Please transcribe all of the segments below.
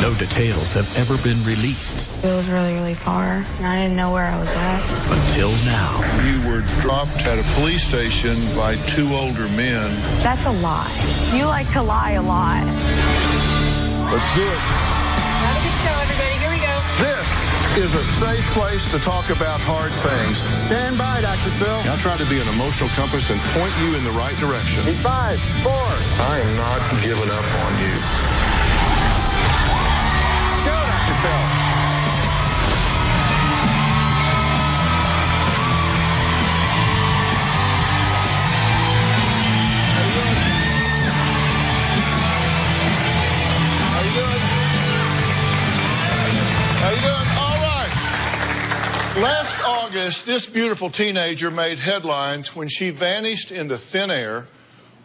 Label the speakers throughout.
Speaker 1: No details have ever been released.
Speaker 2: It was really, really far, and I didn't know where I was at.
Speaker 1: Until now.
Speaker 3: You were dropped at a police station by 2 older men.
Speaker 2: That's a lie. You like to lie a lot.
Speaker 3: Let's do it.
Speaker 2: Have a good show, everybody. Here we go.
Speaker 3: This is a safe place to talk about hard things.
Speaker 4: Stand by, Dr. Phil.
Speaker 3: I'll try to be an emotional compass and point you in the right direction.
Speaker 4: 5, 4.
Speaker 3: I am not giving up on you.
Speaker 4: Go, Dr. Phil.
Speaker 3: How you doing? How you doing? All right. Last August, this beautiful teenager made headlines when she vanished into thin air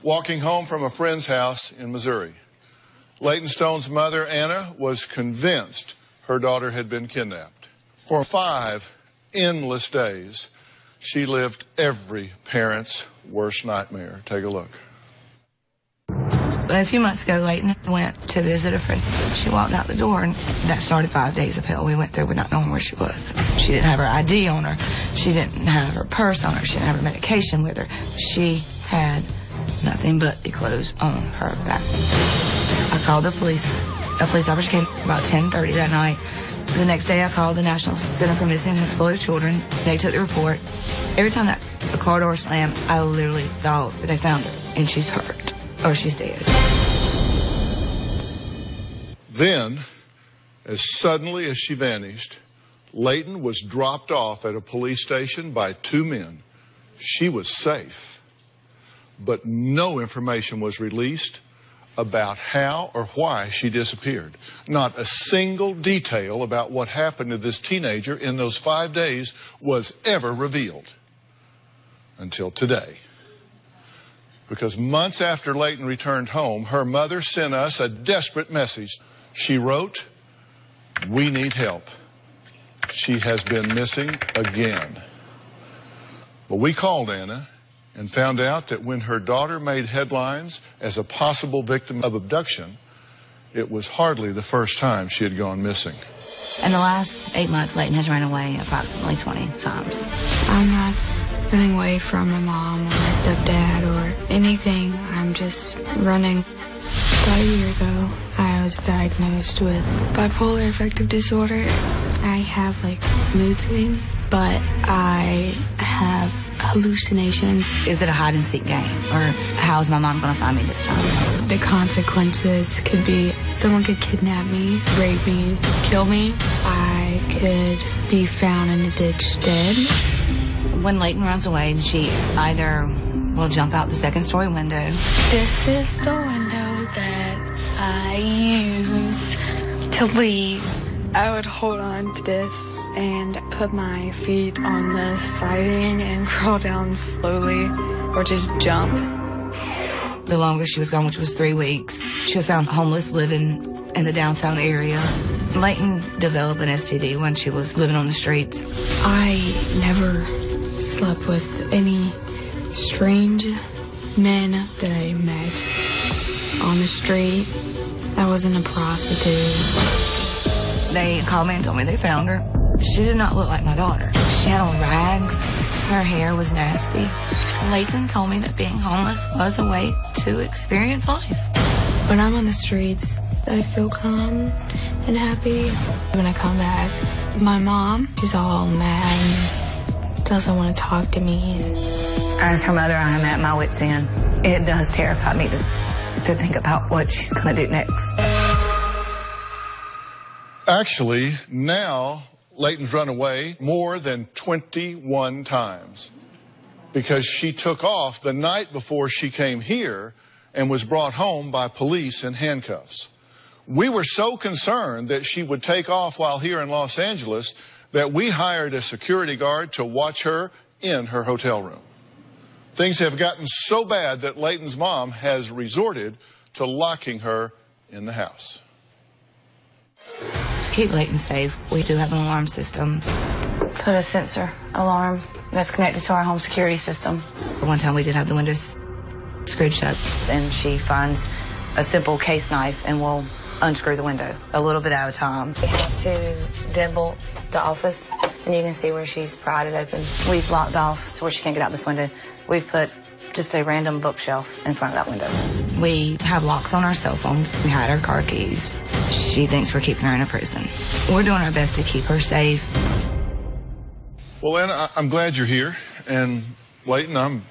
Speaker 3: walking home from a friend's house in Missouri. Leighton Stone's mother, Anna, was convinced her daughter had been kidnapped. For 5 endless days, she lived every parent's worst nightmare. Take a look.
Speaker 5: A few months ago, Leighton went to visit a friend. She walked out the door, and that started 5 days of hell we went through with not knowing where she was. She didn't have her ID on her. She didn't have her purse on her. She didn't have her medication with her. She had nothing but the clothes on her back. I called the police. A police officer came about 10:30 that night. The next day, I called the National Center for Missing and Exploited Children. They took the report. Every time that the car door slammed, I literally thought they found her, and she's hurt, or she's dead.
Speaker 3: Then, as suddenly as she vanished, Leighton was dropped off at a police station by 2 men. She was safe, but no information was released about how or why she disappeared. Not a single detail about what happened to this teenager in those 5 days was ever revealed until today. Because months after Leighton returned home, her mother sent us a desperate message. She wrote, "We need help. She has been missing again." Well, we called Anna and found out that when her daughter made headlines as a possible victim of abduction, it was hardly the first time she had gone missing.
Speaker 5: In the last 8 months, Leighton has run away approximately 20 times.
Speaker 2: I'm not running away from my mom or my stepdad or anything. I'm just running. About a year ago, I was diagnosed with bipolar affective disorder. I have mood swings, but I have hallucinations.
Speaker 5: Is it a hide-and-seek game, or how is my mom going to find me this time?
Speaker 2: The consequences could be someone could kidnap me, rape me, kill me. I could be found in a ditch dead.
Speaker 5: When Leighton runs away, she either will jump out the second-story window.
Speaker 2: This is the window that I use to leave. I would hold on to this and put my feet on the siding and crawl down slowly or just jump.
Speaker 5: The longest she was gone, which was 3 weeks, she was found homeless living in the downtown area. Leighton developed an STD when she was living on the streets.
Speaker 2: I never slept with any strange men that I met on the street. I wasn't a prostitute.
Speaker 5: They called me and told me they found her. She did not look like my daughter. She had on rags. Her hair was nasty. Leighton told me that being homeless was a way to experience life.
Speaker 2: When I'm on the streets, I feel calm and happy. When I come back, my mom, she's all mad and doesn't want to talk to me.
Speaker 5: As her mother, I am at my wit's end. It does terrify me to think about what she's going to do next.
Speaker 3: Actually, now Leighton's run away more than 21 times because she took off the night before she came here and was brought home by police in handcuffs. We were so concerned that she would take off while here in Los Angeles that we hired a security guard to watch her in her hotel room. Things have gotten so bad that Leighton's mom has resorted to locking her in the house.
Speaker 5: To keep Leighton safe, we do have an alarm system. Put a sensor alarm that's connected to our home security system. One time we did have the windows screwed shut, and she finds a simple case knife and will unscrew the window a little bit at a time. We have to deadbolt the office, and you can see where she's pried it open. We've blocked off to where she can't get out this window. We've put just a random bookshelf in front of that window. We have locks on our cell phones. We hide our car keys. She thinks we're keeping her in a prison. We're doing our best to keep her safe.
Speaker 3: Well, Anna, I'm glad you're here. And Leighton, I'm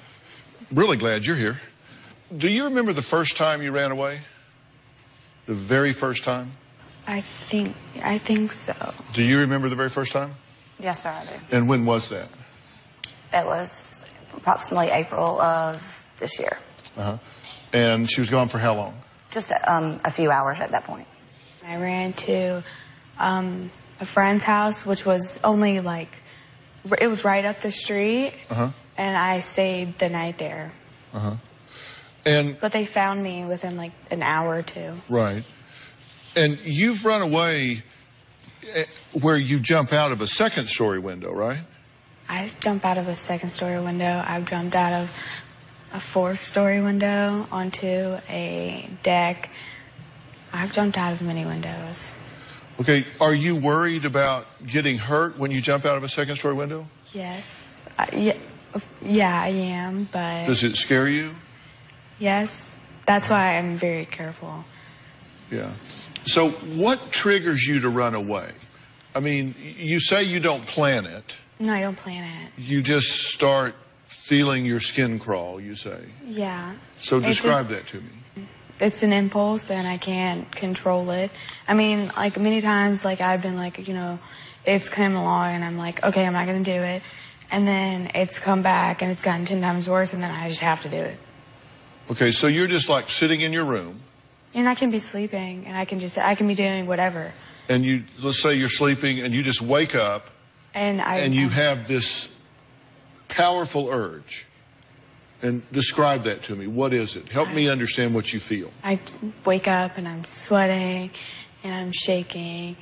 Speaker 3: really glad you're here. Do you remember the first time you ran away? The very first time?
Speaker 2: I think so.
Speaker 3: Do you remember the very first time?
Speaker 5: Yes, sir, I do.
Speaker 3: And when was that?
Speaker 5: It was approximately April of this year.
Speaker 3: Uh-huh. And she was gone for how long?
Speaker 5: Just a few hours at that point.
Speaker 2: I ran to a friend's house, which was only like, it was right up the street, and I stayed the night there. But they found me within like an hour or two.
Speaker 3: Right. And you've run away where you jump out of a second-story window, right?
Speaker 2: I jumped out of a second-story window. I've jumped out of a fourth-story window onto a deck. I've jumped out of many windows.
Speaker 3: Okay, are you worried about getting hurt when you jump out of a second-story window?
Speaker 2: Yes. Yeah, I am, but...
Speaker 3: Does it scare you?
Speaker 2: Yes. That's why I'm very careful.
Speaker 3: Yeah. So what triggers you to run away? I mean, you say you don't plan it.
Speaker 2: No, I don't plan it.
Speaker 3: You just start feeling your skin crawl, you say.
Speaker 2: Yeah.
Speaker 3: So describe that to me.
Speaker 2: It's an impulse, and I can't control it. I mean, like, many times, like, I've been like, you know, it's come along, and I'm like, okay, I'm not going to do it. And then it's come back, and it's gotten 10 times worse, and then I just have to do it.
Speaker 3: Okay, so you're just, like, sitting in your room.
Speaker 2: And I can be sleeping, and I can be doing whatever.
Speaker 3: And you, let's say you're sleeping, and you just wake up, and you have this powerful urge. And describe that to me. What is it? Help me understand what you feel.
Speaker 2: I wake up and I'm sweating and I'm shaking,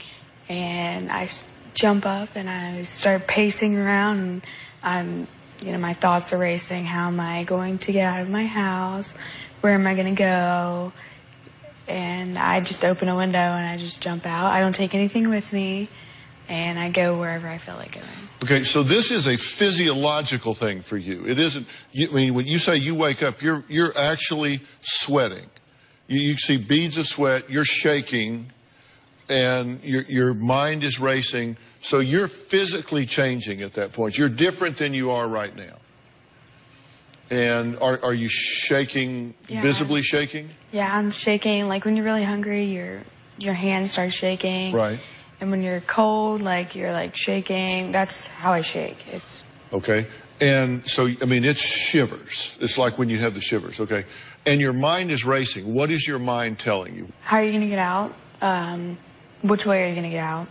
Speaker 2: and I jump up and I start pacing around, and my thoughts are racing. How am I going to get out of my house? Where am I going to go? And I just open a window and I just jump out. I don't take anything with me, and I go wherever I feel like going.
Speaker 3: Okay, so this is a physiological thing for you. It isn't, I mean, when you say you wake up, you're actually sweating. You see beads of sweat, you're shaking, and your mind is racing. So you're physically changing at that point. You're different than you are right now. And are you shaking, visibly shaking?
Speaker 2: Yeah, I'm shaking. Like, when you're really hungry, your hands start shaking.
Speaker 3: Right.
Speaker 2: And when you're cold, like, you're, like, shaking. That's how I shake. It's...
Speaker 3: Okay. And so, I mean, it's shivers. It's like when you have the shivers, okay? And your mind is racing. What is your mind telling you?
Speaker 2: How are you going to get out? Which way are you going to get out?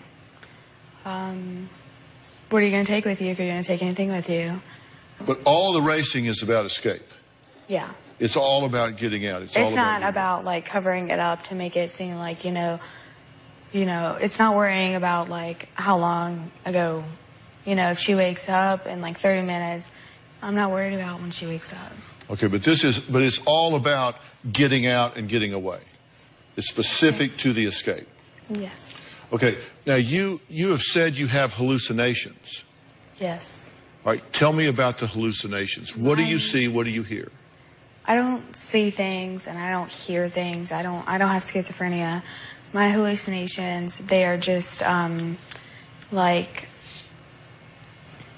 Speaker 2: What are you going to take with you if you're going to take anything with you?
Speaker 3: But all the racing is about escape.
Speaker 2: Yeah.
Speaker 3: It's all about getting out. It's all
Speaker 2: not about, like, covering it up to make it seem like, it's not worrying about, like, how long ago, if she wakes up in, like, 30 minutes. I'm not worried about when she wakes up.
Speaker 3: Okay, but it's all about getting out and getting away. It's specific to the escape.
Speaker 2: Yes.
Speaker 3: Okay, now you have said you have hallucinations.
Speaker 2: Yes.
Speaker 3: All right, tell me about the hallucinations. What do you see? What do you hear?
Speaker 2: I don't see things, and I don't hear things. I don't have schizophrenia. My hallucinations, they are just,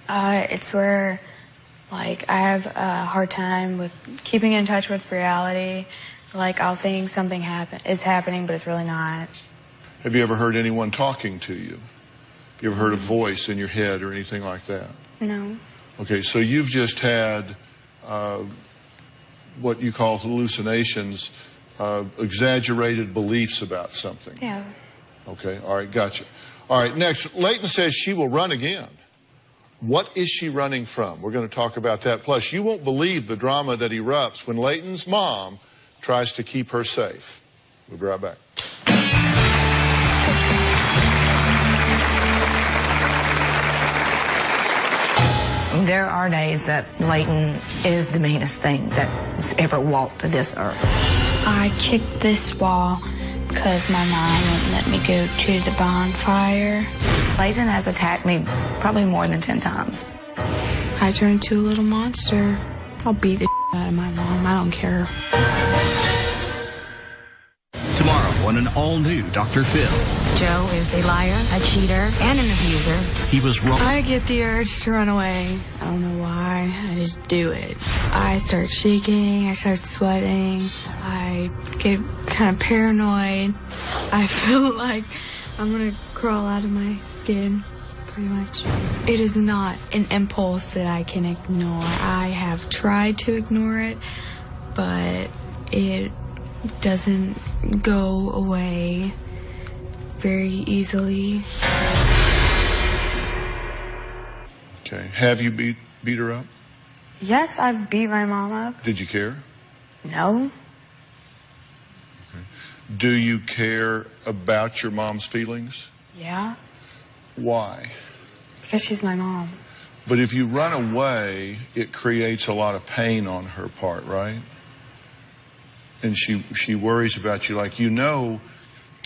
Speaker 2: it's where, like, I have a hard time with keeping in touch with reality. Like, I'll think something is happening, but it's really not.
Speaker 3: Have you ever heard anyone talking to you? You ever heard a voice in your head or anything like that?
Speaker 2: No.
Speaker 3: Okay, so you've just had what you call hallucinations, exaggerated beliefs about something.
Speaker 2: Yeah.
Speaker 3: Okay, all right, gotcha. All right, next, Leighton says she will run again. What is she running from? We're going to talk about that. Plus, you won't believe the drama that erupts when Leighton's mom tries to keep her safe. We'll be right back.
Speaker 5: There are days that Leighton is the meanest thing that's ever walked this earth.
Speaker 2: I kicked this wall because my mom wouldn't let me go to the bonfire.
Speaker 5: Leighton has attacked me probably more than 10 times.
Speaker 2: I turned into a little monster. I'll beat the out of my mom. I don't care.
Speaker 1: Tomorrow on an all-new Dr. Phil.
Speaker 6: Joe is a liar, a cheater, and an abuser.
Speaker 1: He was wrong.
Speaker 2: I get the urge to run away. I don't know why. I just do it. I start shaking. I start sweating. I get kind of paranoid. I feel like I'm going to crawl out of my skin, pretty much. It is not an impulse that I can ignore. I have tried to ignore it, but it doesn't go away very easily.
Speaker 3: Okay. Have you beat her up?
Speaker 2: Yes, I've beat my mom up.
Speaker 3: Did you care?
Speaker 2: No.
Speaker 3: Okay. Do you care about your mom's feelings?
Speaker 2: Yeah.
Speaker 3: Why?
Speaker 2: Because she's my mom.
Speaker 3: But if you run away, it creates a lot of pain on her part, right? And she worries about you. Like, you know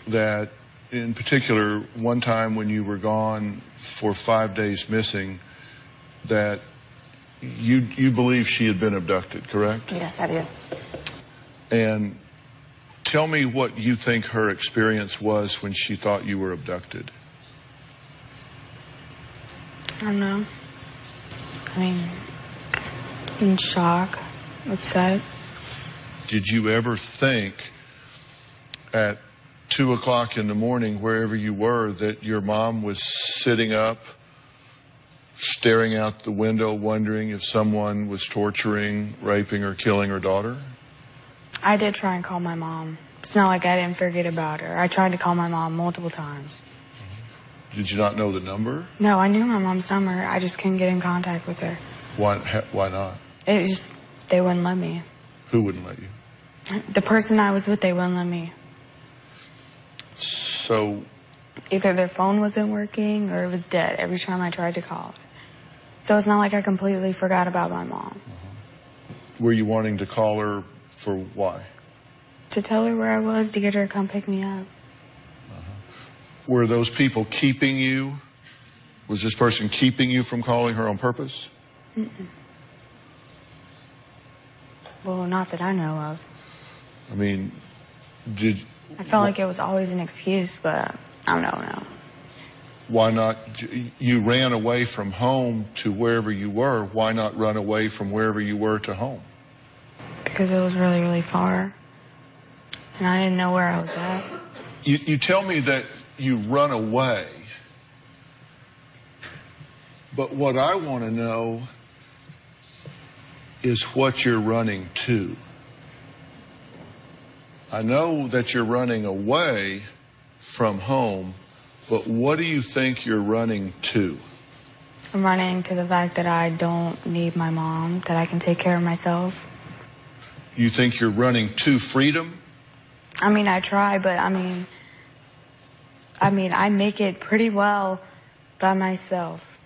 Speaker 3: that, in particular, one time when you were gone for 5 days missing, that you believe she had been abducted, correct?
Speaker 5: Yes, I do.
Speaker 3: And tell me what you think her experience was when she thought you were abducted.
Speaker 2: I don't know. I mean, in shock, upset.
Speaker 3: Did you ever think at 2 o'clock in the morning, wherever you were, that your mom was sitting up, staring out the window, wondering if someone was torturing, raping, or killing her daughter?
Speaker 2: I did try and call my mom. It's not like I didn't forget about her. I tried to call my mom multiple times.
Speaker 3: Did you not know the number?
Speaker 2: No, I knew my mom's number. I just couldn't get in contact with her.
Speaker 3: Why not?
Speaker 2: It was just, they wouldn't let me.
Speaker 3: Who wouldn't let you?
Speaker 2: The person I was with, they wouldn't let me.
Speaker 3: So
Speaker 2: Either their phone wasn't working or it was dead every time I tried to call it. So it's not like I completely forgot about my mom.
Speaker 3: were you wanting to call her for why?
Speaker 2: To tell her where I was, to get her to come pick me up.
Speaker 3: Were those people keeping you? Was this person keeping you from calling her on purpose?
Speaker 2: Mm-mm. Well, not that I know of.
Speaker 3: I mean,
Speaker 2: I felt like it was always an excuse, but I don't know.
Speaker 3: Why not? You ran away from home to wherever you were. Why not run away from wherever you were to home?
Speaker 2: Because it was really, really far. And I didn't know where I was at.
Speaker 3: You tell me that you run away. But what I want to know is what you're running to. I know that you're running away from home, but what do you think you're running to?
Speaker 2: I'm running to the fact that I don't need my mom, that I can take care of myself.
Speaker 3: You think you're running to freedom?
Speaker 2: I mean, I try, but I mean, I make it pretty well by myself.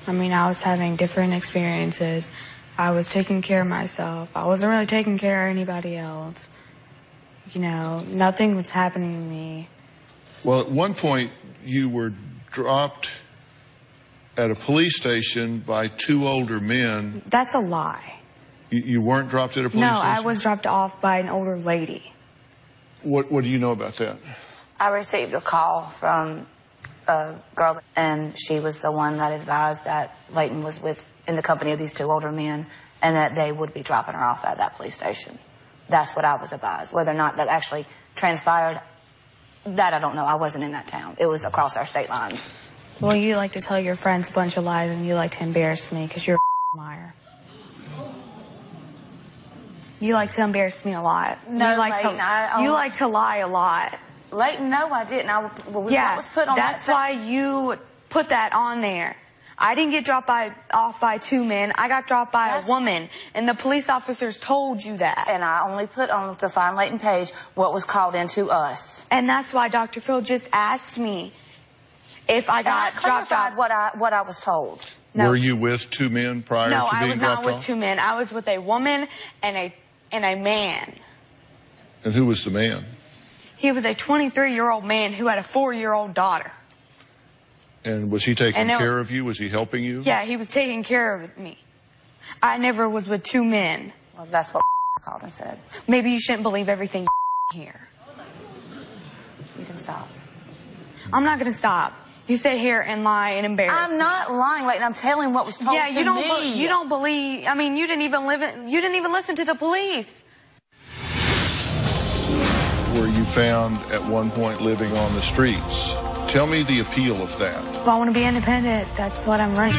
Speaker 2: I mean, I was having different experiences. I was taking care of myself. I wasn't really taking care of anybody else. You know, nothing was happening to me.
Speaker 3: Well, at one point, you were dropped at a police station by two older men.
Speaker 2: That's a lie.
Speaker 3: You weren't dropped at a police station?
Speaker 2: No, I was dropped off by an older lady.
Speaker 3: What do you know about that?
Speaker 5: I received a call from a girl, and she was the one that advised that Leighton was in the company of these two older men, and that they would be dropping her off at that police station. That's what I was advised. Whether or not that actually transpired, that I don't know. I wasn't in that town. It was across our state lines.
Speaker 2: Well, you like to tell your friends a bunch of lies, and you like to embarrass me because you're a liar. You like to embarrass me a lot.
Speaker 5: No,
Speaker 2: you like
Speaker 5: Leighton,
Speaker 2: you like to lie a lot.
Speaker 5: Leighton, no, I didn't.
Speaker 2: Yeah,
Speaker 5: what was put on
Speaker 2: that's
Speaker 5: that
Speaker 2: why you put that on there. I didn't get dropped off by two men. I got dropped by a woman, and the police officers told you that.
Speaker 5: And I only put on the Find Leighton page what was called into us.
Speaker 2: And that's why Dr. Phil just asked me if I got dropped off.
Speaker 5: What I was told.
Speaker 3: Were you with two men prior to being dropped off?
Speaker 2: No, I was not with two men. I was with a woman and a man.
Speaker 3: And who was the man?
Speaker 2: He was a 23-year-old man who had a 4-year-old daughter.
Speaker 3: And was he taking care of you? Was he helping you?
Speaker 2: Yeah, he was taking care of me. I never was with two men.
Speaker 5: Well, that's what called and said.
Speaker 2: Maybe you shouldn't believe everything you hear.
Speaker 5: You can stop.
Speaker 2: I'm not going to stop. You sit here and lie and embarrass
Speaker 5: I'm not lying, Leighton. I'm telling what was told to me.
Speaker 2: Yeah, you don't believe. I mean, you didn't even listen to the police.
Speaker 3: Were you found at one point living on the streets? Tell me the appeal of that.
Speaker 2: If I want to be independent, that's what I'm running.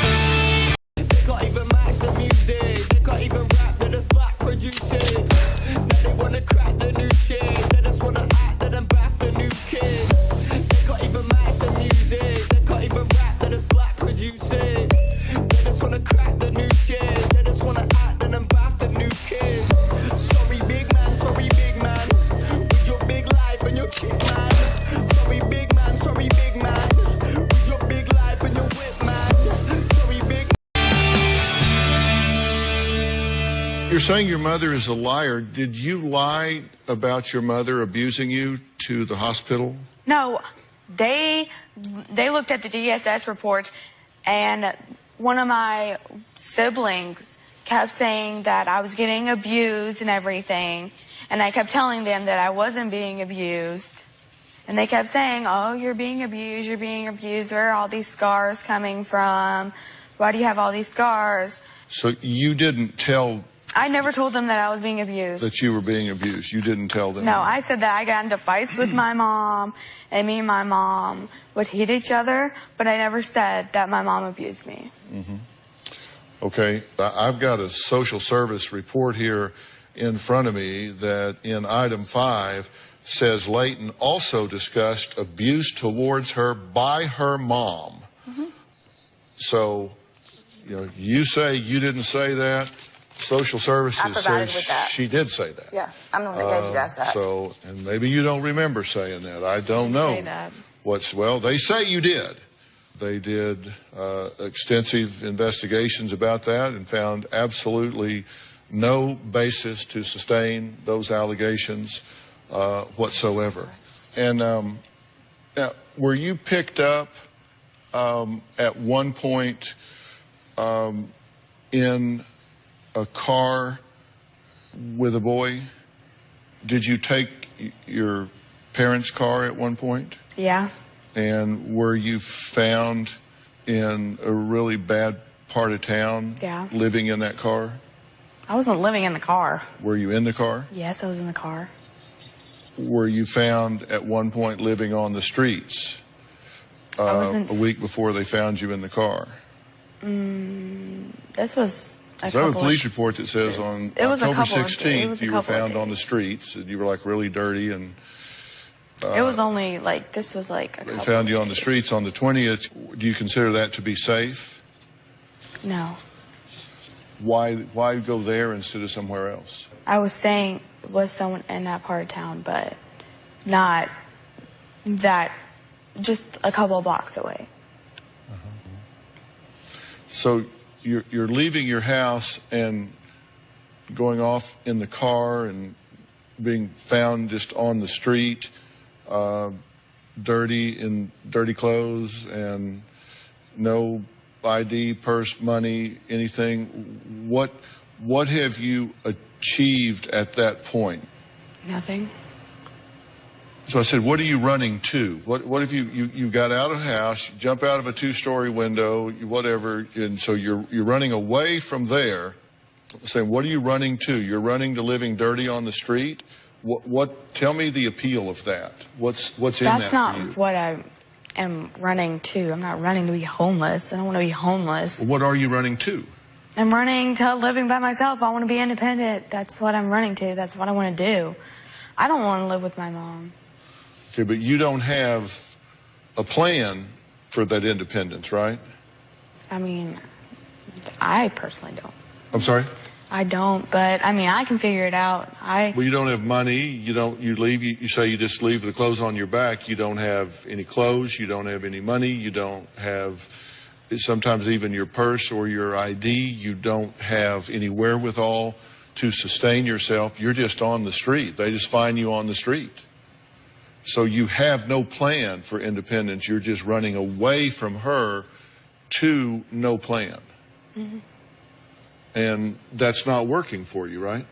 Speaker 7: They can't even match the music. They can't even rap, they're just black producing. Now they wanna crack the new shit. They just wanna act, they done bath the new kids. They can't even match the music. They can't even rap, they're just black producing. They just wanna crack the new shit. They just wanna act, they done bath the new kids. Sorry big man, sorry big man. With your big life and your kick man. Sorry big man, sorry big man. With your big life and your whip man. Sorry big.
Speaker 3: You're saying your mother is a liar. Did you lie about your mother abusing you to the hospital?
Speaker 2: No, they looked at the DSS reports, and one of my siblings kept saying that I was getting abused and everything, and I kept telling them that I wasn't being abused. And they kept saying, oh, you're being abused, you're being abused. Where are all these scars coming from? Why do you have all these scars?
Speaker 3: So you didn't tell...
Speaker 2: I never told them that I was being abused.
Speaker 3: That you were being abused. You didn't tell them.
Speaker 2: No, I said that I got into fights with my mom, and me and my mom would hit each other, but I never said that my mom abused me.
Speaker 3: Mm-hmm. Okay, I've got a social service report here in front of me that in item 5 says Leighton also discussed abuse towards her by her mom.
Speaker 2: Mm-hmm.
Speaker 3: So, you know, you say you didn't say that. Social services says she did say that.
Speaker 5: Yes, I'm the one that gave you guys that.
Speaker 3: So, and maybe you don't remember saying that. I don't know.
Speaker 2: Say that.
Speaker 3: Well, they say you did. They did extensive investigations about that and found absolutely no basis to sustain those allegations whatsoever. And now, were you picked up at one point in a car with a boy? Did you take your parents' car at one point?
Speaker 2: Yeah.
Speaker 3: And were you found in a really bad part of town?
Speaker 2: Yeah.
Speaker 3: Living in that car?
Speaker 2: I wasn't living in the car.
Speaker 3: Were you in the car?
Speaker 2: Yes, I was in the car.
Speaker 3: Were you found at one point living on the streets a week before they found you in the car?
Speaker 2: This was a
Speaker 3: Is that a police report that says on October 16th you were found on the streets and you were like really dirty and
Speaker 2: it was only like, this was like a couple
Speaker 3: they found you on the streets on the 20th. Do you consider that to be safe?
Speaker 2: No.
Speaker 3: Why go there instead of somewhere else?
Speaker 2: I was staying with someone in that part of town, but not that, just a couple of blocks away.
Speaker 3: So you're leaving your house and going off in the car and being found just on the street, dirty, in dirty clothes and no ID, purse, money, anything. What have you achieved at that point?
Speaker 2: Nothing.
Speaker 3: So I said, what are you running to? What if you got out of the house, jump out of a 2-story window, whatever, and so you're running away from there. Saying, what are you running to? You're running to living dirty on the street? Tell me the appeal of that. What's in that for you?
Speaker 2: That's not what I am running to. I'm not running to be homeless. I don't want to be homeless.
Speaker 3: What are you running to?
Speaker 2: I'm running to living by myself. I want to be independent. That's what I'm running to. That's what I want to do. I don't want to live with my mom.
Speaker 3: Okay, but you don't have a plan for that independence, right?
Speaker 2: I mean, I personally don't.
Speaker 3: I'm sorry?
Speaker 2: I don't, but I mean, I can figure it out.
Speaker 3: Well, you don't have money. You leave. You say you just leave the clothes on your back. You don't have any clothes. You don't have any money. You don't have sometimes even your purse or your ID. You don't have any wherewithal to sustain yourself. You're just on the street. They just find you on the street. So you have no plan for independence. You're just running away from her to no plan. Mm-hmm. And that's not working for you, right?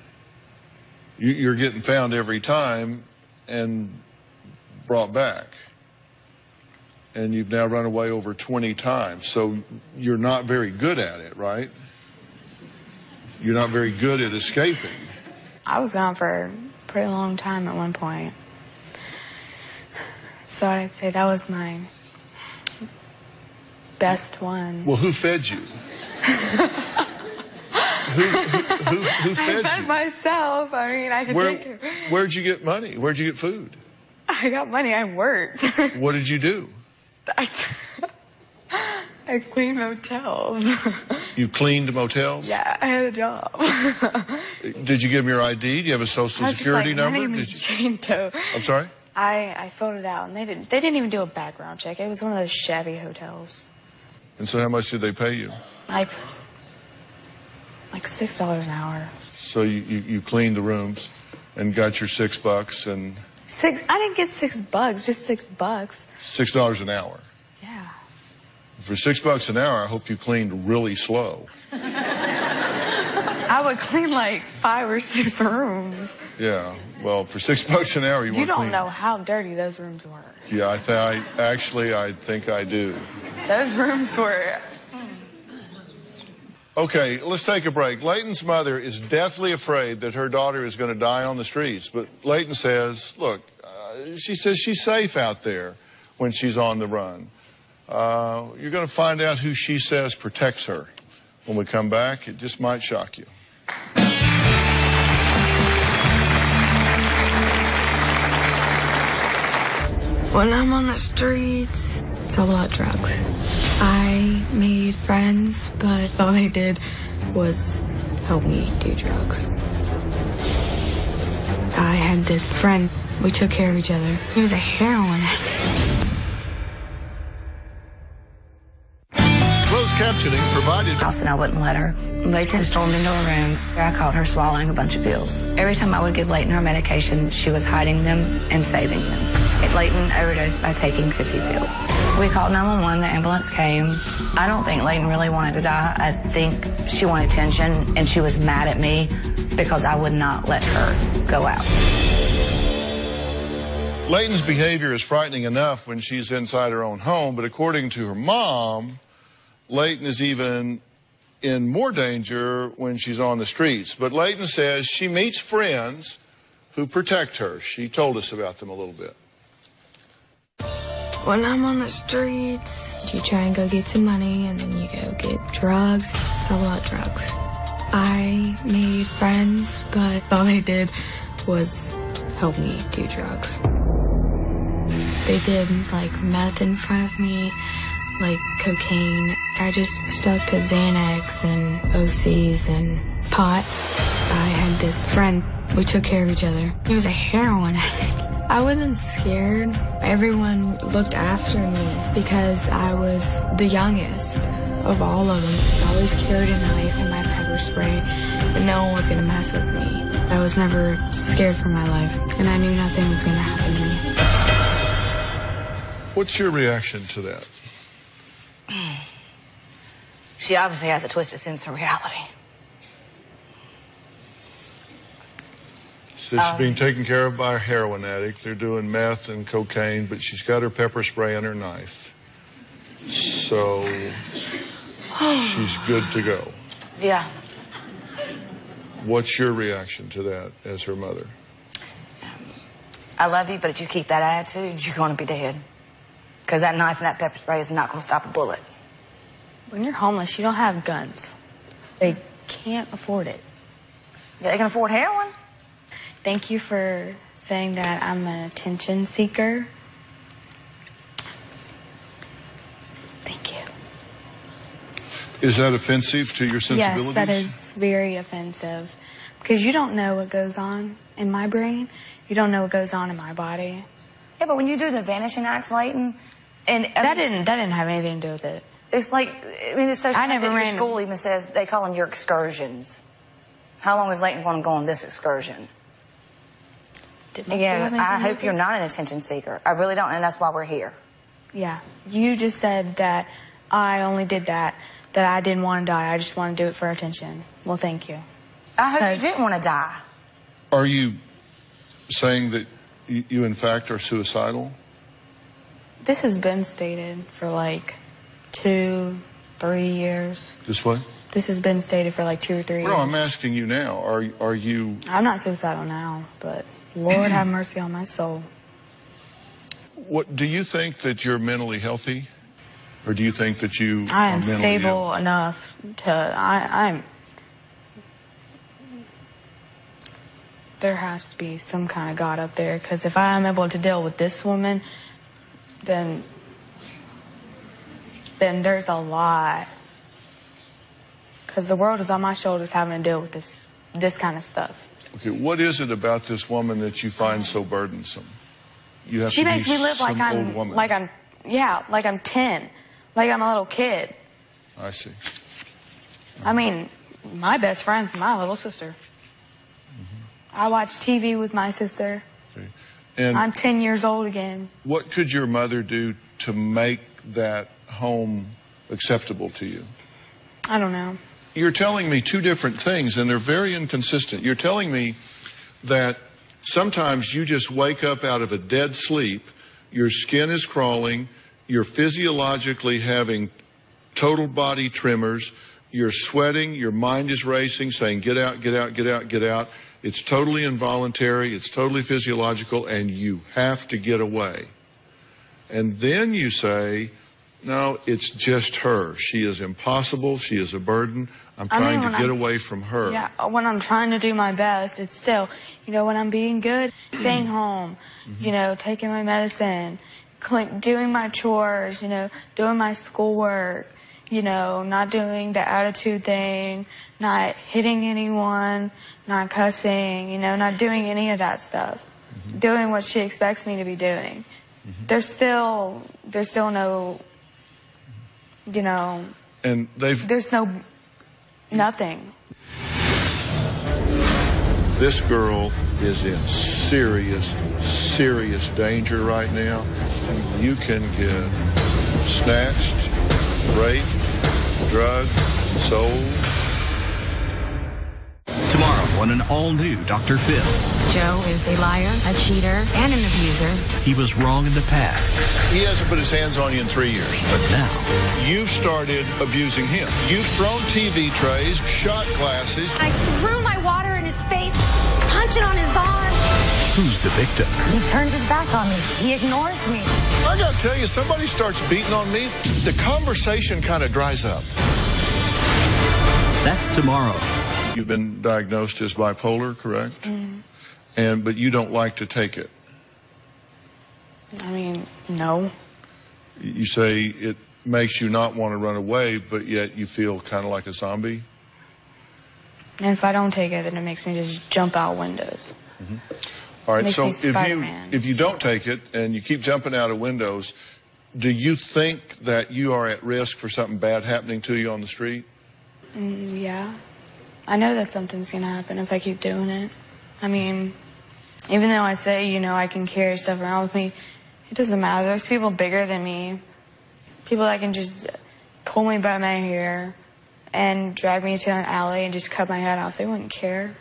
Speaker 3: You're getting found every time and brought back. And you've now run away over 20 times. So you're not very good at it, right? You're not very good at escaping.
Speaker 2: I was gone for a pretty long time at one point. So I'd say that was my best one.
Speaker 3: Well, who fed you? who fed
Speaker 2: I fed
Speaker 3: you?
Speaker 2: myself. I mean, I could take it.
Speaker 3: Where'd you get money? Where'd you get food?
Speaker 2: I got money. I worked.
Speaker 3: What did you do?
Speaker 2: I cleaned motels.
Speaker 3: You cleaned motels?
Speaker 2: Yeah, I had a job.
Speaker 3: Did you give them your ID? Do you have a social security number?
Speaker 2: My name is Jane Doe.
Speaker 3: I'm sorry?
Speaker 2: I filled it out, and they didn't even do a background check. It was one of those shabby hotels.
Speaker 3: And so how much did they pay you?
Speaker 2: Like $6 an hour.
Speaker 3: So you cleaned the rooms and got your $6 and...
Speaker 2: I didn't get $6, just $6.
Speaker 3: $6 an hour?
Speaker 2: Yeah.
Speaker 3: For $6 an hour, I hope you cleaned really slow.
Speaker 2: I would clean like 5 or 6 rooms.
Speaker 3: Yeah, well, for $6 an hour,
Speaker 2: you don't know how dirty those rooms were.
Speaker 3: Yeah, I think I do.
Speaker 2: Those rooms were...
Speaker 3: Okay, let's take a break. Layton's mother is deathly afraid that her daughter is going to die on the streets. But Layton says, look, she says she's safe out there when she's on the run. You're going to find out who she says protects her. When we come back, it just might shock you.
Speaker 2: When I'm on the streets, it's all about drugs. I made friends, but all they did was help me do drugs. I had this friend. We took care of each other. He was a heroin addict.
Speaker 3: Closed captioning provided...
Speaker 5: And I wouldn't let her. Layton stormed into her room. I caught her swallowing a bunch of pills. Every time I would give Layton her medication, she was hiding them and saving them. Layton overdosed by taking 50 pills. We called 911, the ambulance came. I don't think Layton really wanted to die. I think she wanted attention, and she was mad at me because I would not let her go out.
Speaker 3: Layton's behavior is frightening enough when she's inside her own home, but according to her mom, Layton is even in more danger when she's on the streets. But Layton says she meets friends who protect her. She told us about them a little bit.
Speaker 2: When I'm on the streets, you try and go get some money, and then you go get drugs. It's all about drugs. I made friends, but all they did was help me do drugs. They did, like, meth in front of me, like cocaine. I just stuck to Xanax and OCs and pot. I had this friend. We took care of each other. He was a heroin addict. I wasn't scared. Everyone looked after me because I was the youngest of all of them. I always carried a knife and my pepper spray, and no one was going to mess with me. I was never scared for my life, and I knew nothing was going to happen to me.
Speaker 3: What's your reaction to that?
Speaker 5: She obviously has a twisted sense of reality.
Speaker 3: So she's being taken care of by a heroin addict. They're doing meth and cocaine, but she's got her pepper spray and her knife. So she's good to go.
Speaker 5: Yeah.
Speaker 3: What's your reaction to that as her mother?
Speaker 5: I love you, but if you keep that attitude, you're going to be dead. Because that knife and that pepper spray is not going to stop a bullet.
Speaker 2: When you're homeless, you don't have guns. They can't afford it.
Speaker 5: Yeah, they can afford heroin.
Speaker 2: Thank you for saying that I'm an attention seeker. Thank you.
Speaker 3: Is that offensive to your sensibilities?
Speaker 2: Yes, that is very offensive. Because you don't know what goes on in my brain. You don't know what goes on in my body.
Speaker 5: Yeah, but when you do the vanishing acts, Layton, and
Speaker 2: that didn't have anything to do with it.
Speaker 8: It's like, I mean, it's so
Speaker 2: I never
Speaker 8: that your
Speaker 2: ran
Speaker 8: school even says they call them your excursions. How long is Leighton going to go on this excursion? Again, I hope you're not an attention seeker. I really don't, and that's why we're here.
Speaker 2: Yeah. You just said that I only did that I didn't want to die. I just want to do it for attention. Well, thank you.
Speaker 8: I hope you didn't want to die.
Speaker 3: Are you saying that you in fact are suicidal?
Speaker 2: This has been stated for like 2-3 years.
Speaker 3: Just what?
Speaker 2: This has been stated for like 2 or 3 years.
Speaker 3: No, I'm asking you now. Are you...
Speaker 2: I'm not suicidal now, but Lord have mercy on my soul.
Speaker 3: What do you think that you're mentally healthy? Or do you think that you
Speaker 2: I
Speaker 3: are
Speaker 2: am
Speaker 3: mentally
Speaker 2: stable
Speaker 3: ill?
Speaker 2: enough to... I'm... There has to be some kind of God up there, because if I am able to deal with this woman, then there's a lot. Because the world is on my shoulders having to deal with this kind of stuff.
Speaker 3: Okay, what is it about this woman that you find so burdensome? You have
Speaker 2: She
Speaker 3: to
Speaker 2: makes
Speaker 3: be
Speaker 2: me live like
Speaker 3: some old woman.
Speaker 2: like I'm 10, like I'm a little kid.
Speaker 3: I see.
Speaker 2: I mean, my best friend's my little sister. I watch TV with my sister.
Speaker 3: Okay. And
Speaker 2: I'm 10 years old again.
Speaker 3: what could your mother do to make that home acceptable to you?
Speaker 2: I don't know.
Speaker 3: You're telling me two different things, and they're very inconsistent. You're telling me that sometimes you just wake up out of a dead sleep, your skin is crawling, you're physiologically having total body tremors, you're sweating, your mind is racing, saying, get out, get out, get out, get out. It's totally involuntary, it's totally physiological, and you have to get away. And then you say, no, it's just her. She is impossible, she is a burden. I'm trying to get away from her.
Speaker 2: Yeah, when I'm trying to do my best, it's still, you know, when I'm being good, staying home, you know, taking my medicine, doing my chores, you know, doing my schoolwork, you know, not doing the attitude thing, not hitting anyone, not cussing, you know, not doing any of that stuff. Doing what she expects me to be doing. There's still no, you know,
Speaker 3: And
Speaker 2: there's nothing.
Speaker 3: This girl is in serious, serious danger right now. You can get snatched, raped, drugged, sold.
Speaker 1: Tomorrow on an all-new Dr. Phil.
Speaker 6: Joe is a liar, a cheater, and an abuser.
Speaker 1: He was wrong in the past,
Speaker 3: He hasn't put his hands on you in 3 years.
Speaker 1: but now
Speaker 3: You've started abusing him. You've thrown TV trays, shot glasses.
Speaker 9: I threw my water in his face, punching on his arm.
Speaker 1: who's the victim?
Speaker 6: He turns his back on me. He ignores me.
Speaker 3: I gotta tell you, somebody starts beating on me, the conversation kind of dries up.
Speaker 1: That's tomorrow.
Speaker 3: You've been diagnosed as bipolar, correct? But you don't like to take it.
Speaker 2: I mean, no.
Speaker 3: You say it makes you not want to run away, but yet you feel kind of like a zombie.
Speaker 2: And if I don't take it, then it makes me just jump out windows.
Speaker 3: All right,
Speaker 2: Makes
Speaker 3: so
Speaker 2: me Spider-Man.
Speaker 3: if you don't take it and you keep jumping out of windows, do you think that you are at risk for something bad happening to you on the street?
Speaker 2: Yeah. I know that something's going to happen if I keep doing it. I mean, even though I say, you know, I can carry stuff around with me, it doesn't matter. There's people bigger than me. People that can just pull me by my hair and drag me to an alley and just cut my head off. They wouldn't care.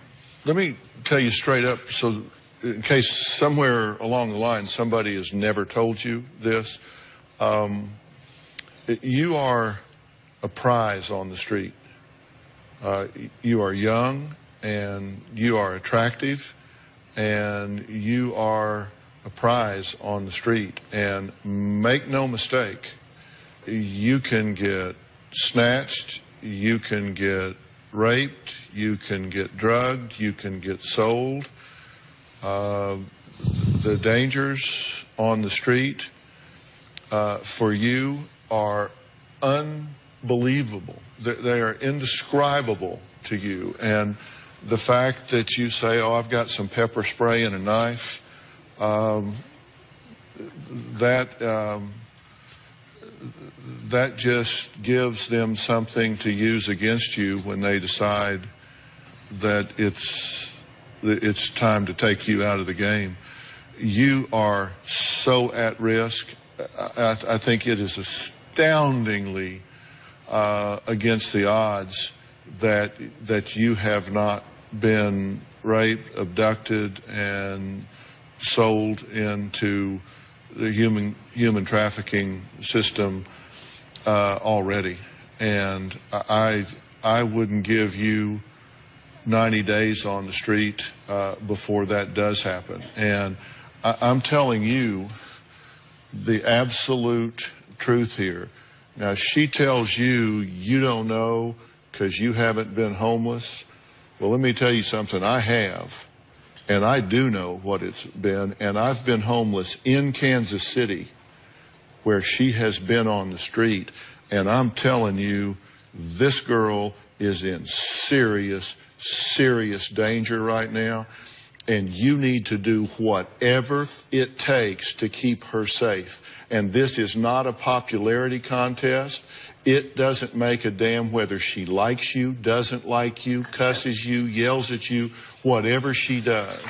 Speaker 3: Let me tell you straight up, so in case somewhere along the line somebody has never told you this, you are a prize on the street. You are young, and you are attractive, and you are a prize on the street. And make no mistake, you can get snatched, you can get raped, you can get drugged, you can get sold. The dangers on the street for you are unbelievable. They are indescribable to you. And the fact that you say, oh, I've got some pepper spray and a that just gives them something to use against you when they decide that it's time to take you out of the game. You are so at risk. I think it is astoundingly against the odds that you have not been raped, abducted, and sold into the human trafficking system already. And I wouldn't give you 90 days on the street before that does happen. And I'm telling you the absolute truth here. Now, she tells you you don't know because you haven't been homeless. Well, let me tell you something. I have, and I do know what it's been, and I've been homeless in Kansas City where she has been on the street, and I'm telling you, this girl is in serious danger right now, and you need to do whatever it takes to keep her safe. And this is not a popularity contest. It doesn't make a damn whether she likes you, doesn't like you, cusses you, yells at you, whatever she does.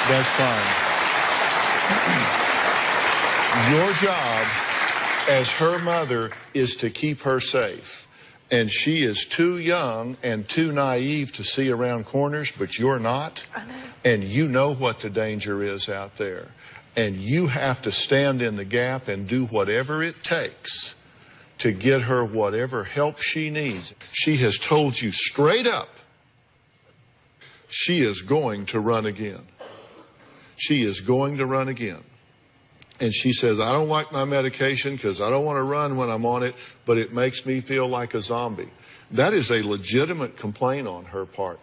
Speaker 3: That's fine. Your job as her mother is to keep her safe. And she is too young and too naive to see around corners, but you're not. And you know what the danger is out there. And you have to stand in the gap and do whatever it takes to get her whatever help she needs. She has told you straight up she is going to run again. She is going to run again. And she says, I don't like my medication because I don't want to run when I'm on it, but it makes me feel like a zombie. That is a legitimate complaint on her part.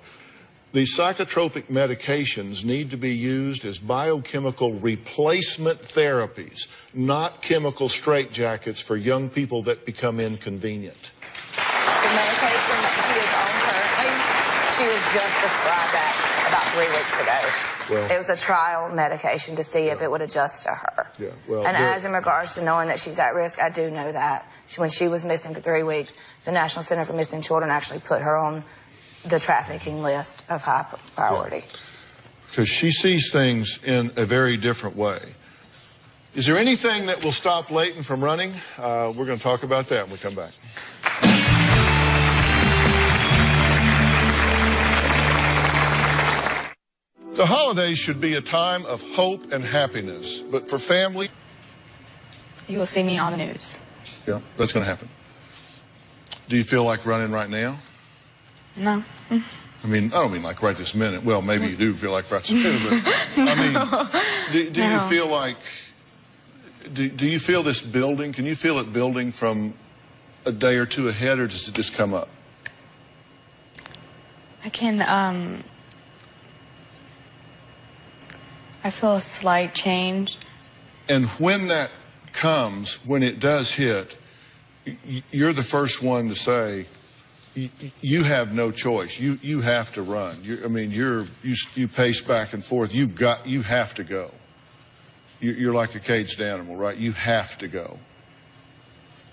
Speaker 3: These psychotropic medications need to be used as biochemical replacement therapies, not chemical straitjackets for young people that become inconvenient.
Speaker 8: The medication that she is on currently, she was just prescribed that about 3 weeks ago. Well, it was a trial medication to see if it would adjust to her.
Speaker 3: Yeah, well,
Speaker 8: and as in regards to knowing that she's at risk, I do know that. When she was missing for 3 weeks, the National Center for Missing Children actually put her on the trafficking list of high priority.
Speaker 3: Because she sees things in a very different way. Is there anything that will stop Leighton from running? We're going to talk about that when we come back. The holidays should be a time of hope and happiness, but for family...
Speaker 2: You will see me on the news.
Speaker 3: Yeah, that's going to happen. Do you feel like running right now?
Speaker 2: No.
Speaker 3: I mean, I don't mean like right this minute. Well, maybe you do feel like right this minute, but I mean, do you feel like... Do you feel this building? Can you feel it building from a day or two ahead, or does it just come up?
Speaker 2: I can, I feel a slight change.
Speaker 3: And when that comes, when it does hit, you're the first one to say, you have no choice. You have to run. You pace back and forth. You have to go. You're like a caged animal, right? You have to go.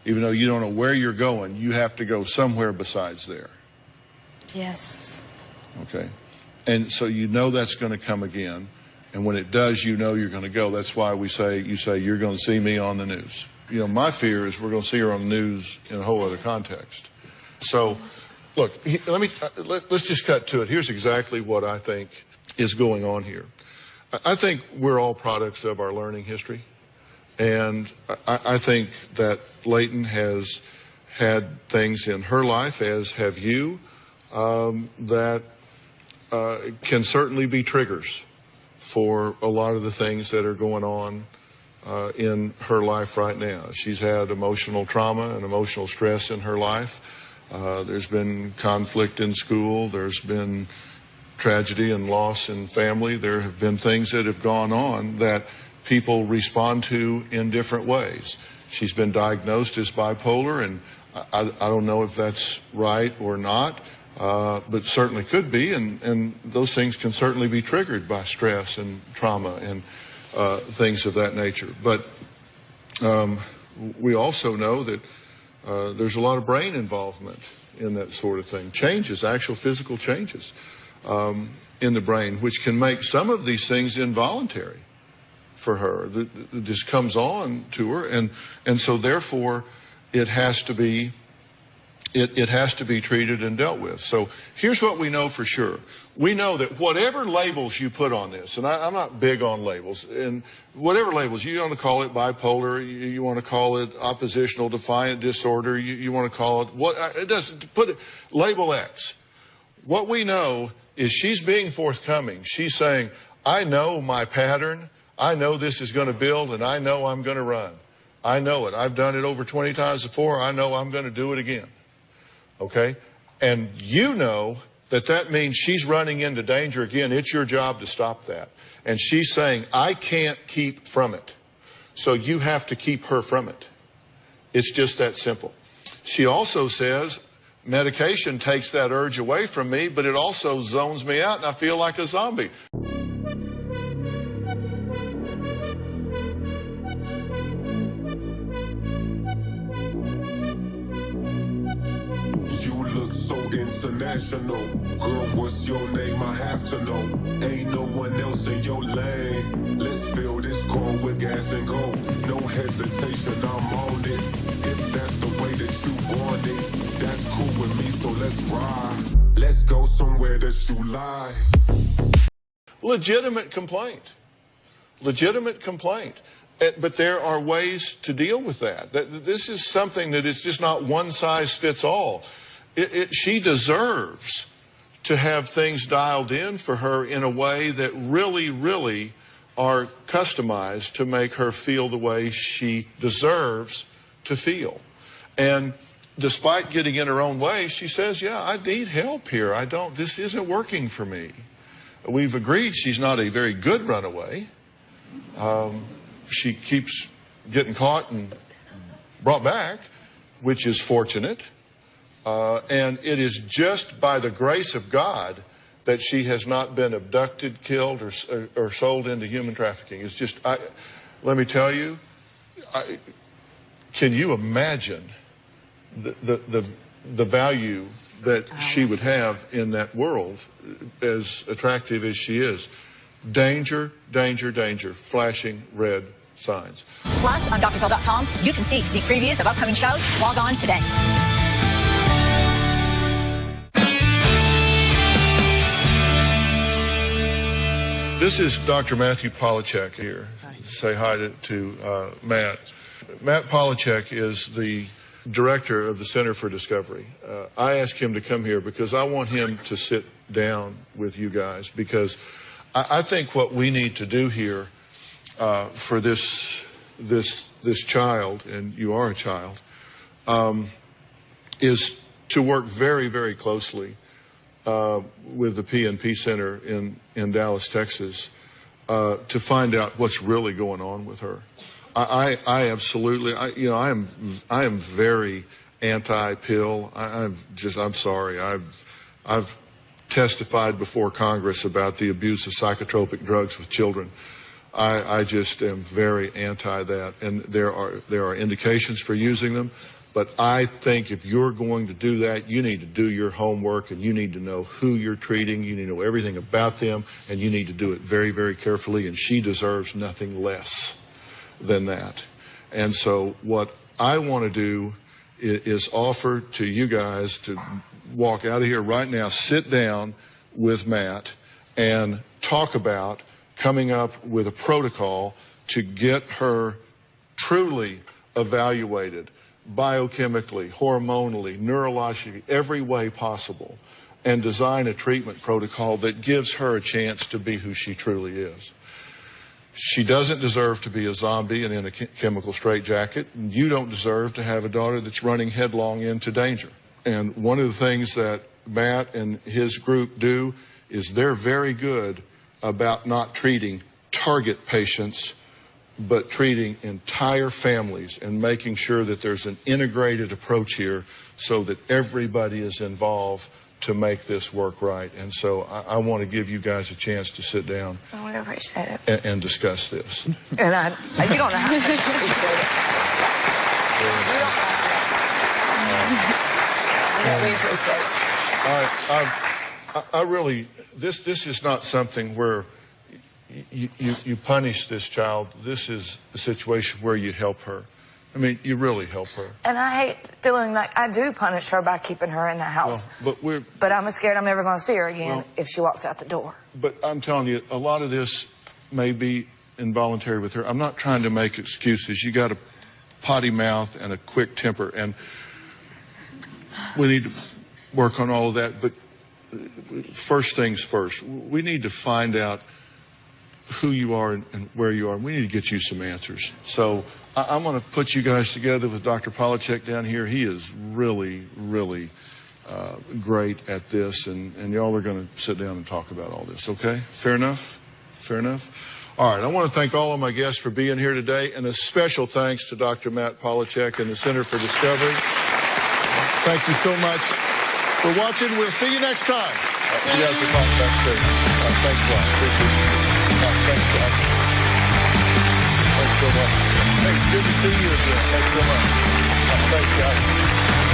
Speaker 3: Even though you don't know where you're going, you have to go somewhere besides there.
Speaker 2: Yes.
Speaker 3: Okay. And so you know that's going to come again. And when it does, you know you're going to go. That's why you say you're going to see me on the news. You know, my fear is we're going to see her on the news in a whole other context. So, look, let's just cut to it. Here's exactly what I think is going on here. I think we're all products of our learning history. And I think that Leighton has had things in her life, as have you, that can certainly be triggers for a lot of the things that are going on in her life right now. She's had emotional trauma and emotional stress in her life. There's been conflict in school. There's been tragedy and loss in family. There have been things that have gone on that people respond to in different ways. She's been diagnosed as bipolar, and I don't know if that's right or not, but certainly could be, and those things can certainly be triggered by stress and trauma and things of that nature. But we also know that there's a lot of brain involvement in that sort of thing. Changes, actual physical changes in the brain, which can make some of these things involuntary for her. This comes on to her, and so therefore it has to be treated and dealt with. So here's what we know for sure. We know that whatever labels you put on this, and I'm not big on labels, and whatever labels, you want to call it bipolar, you want to call it oppositional defiant disorder, you want to call it it doesn't put it, label X. What we know is she's being forthcoming. She's saying, I know my pattern, I know this is going to build, and I know I'm going to run. I know it. I've done it over 20 times before. I know I'm going to do it again. Okay? And you know that means she's running into danger again. It's your job to stop that. And she's saying, I can't keep from it. So you have to keep her from it. It's just that simple. She also says, medication takes that urge away from me, but it also zones me out and I feel like a zombie.
Speaker 10: International. Girl, what's your name? I have to know. Ain't no one else in your lane. Let's fill this car with gas and go. No hesitation, I'm on it. If that's the way that you want it, that's cool with me, so let's ride. Let's go somewhere that you lie.
Speaker 3: Legitimate complaint. Legitimate complaint. But there are ways to deal with that. This is something that is just not one size fits all. She deserves to have things dialed in for her in a way that really, really are customized to make her feel the way she deserves to feel. And despite getting in her own way, she says, yeah, I need help here. This isn't working for me. We've agreed she's not a very good runaway. She keeps getting caught and brought back, which is fortunate. And it is just by the grace of God that she has not been abducted, killed, or sold into human trafficking. It's just, let me tell you, can you imagine the value that she would have in that world, as attractive as she is? Danger, danger, danger, flashing red signs.
Speaker 11: Plus, on dr.phil.com, you can see sneak previews of upcoming shows. Log on today.
Speaker 3: This is Dr. Matthew Polachek here. Hi. Say hi to Matt. Matt Polachek is the director of the Center for Discovery. I asked him to come here because I want him to sit down with you guys, because I think what we need to do here for this child, and you are a child, is to work very, very closely with the PNP Center in Dallas, Texas, to find out what's really going on with her. I absolutely, I am very anti-pill. I'm sorry. I've testified before Congress about the abuse of psychotropic drugs with children. I just am very anti that, and there are indications for using them. But I think if you're going to do that, you need to do your homework, and you need to know who you're treating. You need to know everything about them, and you need to do it very, very carefully. And she deserves nothing less than that. And so what I want to do is offer to you guys to walk out of here right now, sit down with Matt, and talk about coming up with a protocol to get her truly evaluated biochemically, hormonally, neurologically, every way possible, and design a treatment protocol that gives her a chance to be who she truly is. She doesn't deserve to be a zombie and in a chemical straitjacket. You don't deserve to have a daughter that's running headlong into danger. And one of the things that Matt and his group do is they're very good about not treating target patients, but treating entire families and making sure that there's an integrated approach here so that everybody is involved to make this work right. And so I want to give you guys a chance to sit down.
Speaker 5: I would appreciate it.
Speaker 3: And discuss this.
Speaker 5: And you don't know how to appreciate it.
Speaker 8: We appreciate it.
Speaker 3: I really, this is not something where you punish this child. This is a situation where you help her. I mean, you really help her.
Speaker 8: And I hate feeling like I do punish her by keeping her in the house.
Speaker 3: Well,
Speaker 8: but I'm scared I'm never going to see her again if she walks out the door.
Speaker 3: But I'm telling you, a lot of this may be involuntary with her. I'm not trying to make excuses. You got a potty mouth and a quick temper, and we need to work on all of that. But first things first, we need to find out who you are and where you are. We need to get you some answers. So I'm going to put you guys together with Dr. Polachek down here. He is really, really great at this, and y'all are going to sit down and talk about all this, okay? Fair enough? Fair enough? All right, I want to thank all of my guests for being here today, and a special thanks to Dr. Matt Polachek and the Center for Discovery. Thank you so much for watching. We'll see you next time. You guys will talk backstage. Thanks a lot. Appreciate it. Thanks, guys. Thanks so much. Thanks. Good to see you again. Thanks so much. Thanks, guys.